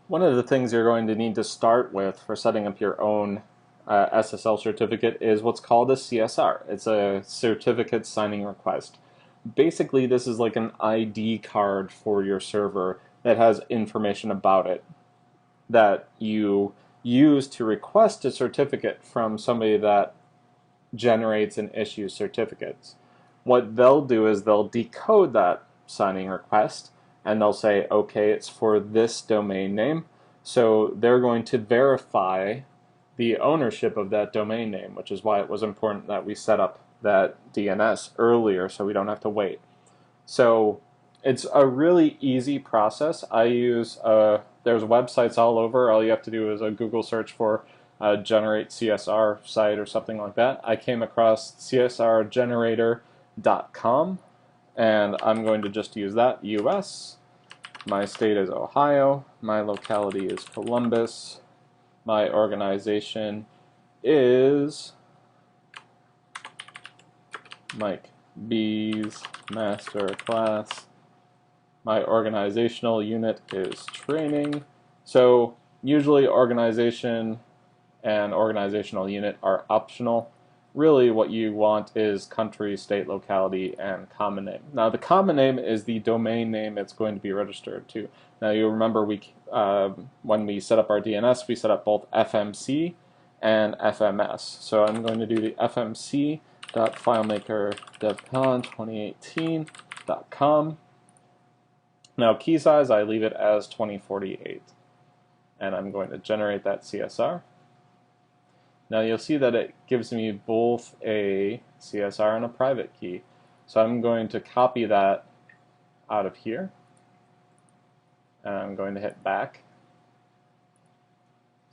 One of the things you're going to need to start with for setting up your own SSL certificate is what's called a CSR. It's a certificate signing request. Basically, this is like an ID card for your server that has information about it that you use to request a certificate from somebody that generates and issues certificates. What they'll do is they'll decode that signing request and they'll say, okay, it's for this domain name. So they're going to verify the ownership of that domain name, which is why it was important that we set up that DNS earlier so we don't have to wait. So it's a really easy process. I use, there's websites all over. All you have to do is a Google search for generate CSR site or something like that. I came across csrgenerator.com and I'm going to just use that. US, my state is Ohio, my locality is Columbus, my organization is Mike B's master class. My organizational unit is training. So usually organization and organizational unit are optional. Really what you want is country, state, locality, and common name. Now the common name is the domain name it's going to be registered to. Now you remember when we set up our DNS, we set up both FMC and FMS. So I'm going to do the fmc.filemakerdevcon2018.com. Now key size, I leave it as 2048. And I'm going to generate that CSR. Now you'll see that it gives me both a CSR and a private key. So I'm going to copy that out of here. And I'm going to hit back,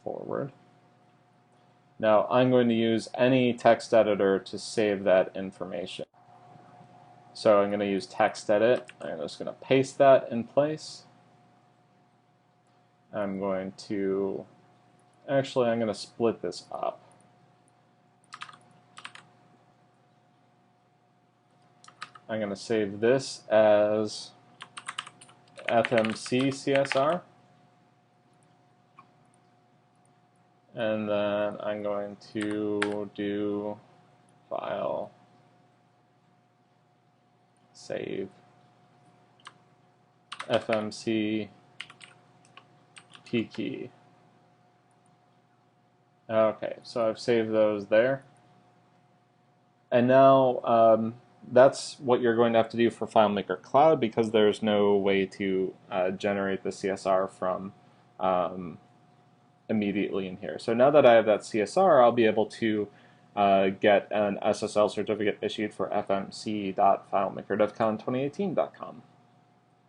forward. Now I'm going to use any text editor to save that information. So I'm going to use TextEdit. I'm just going to paste that in place. I'm going to split this up. I'm going to save this as FMC CSR. And then I'm going to do file, save, FMC key. Okay, so I've saved those there. And now that's what you're going to have to do for FileMaker Cloud because there's no way to generate the CSR from immediately in here. So now that I have that CSR, I'll be able to get an SSL certificate issued for fmc.filemakerdevcon2018.com.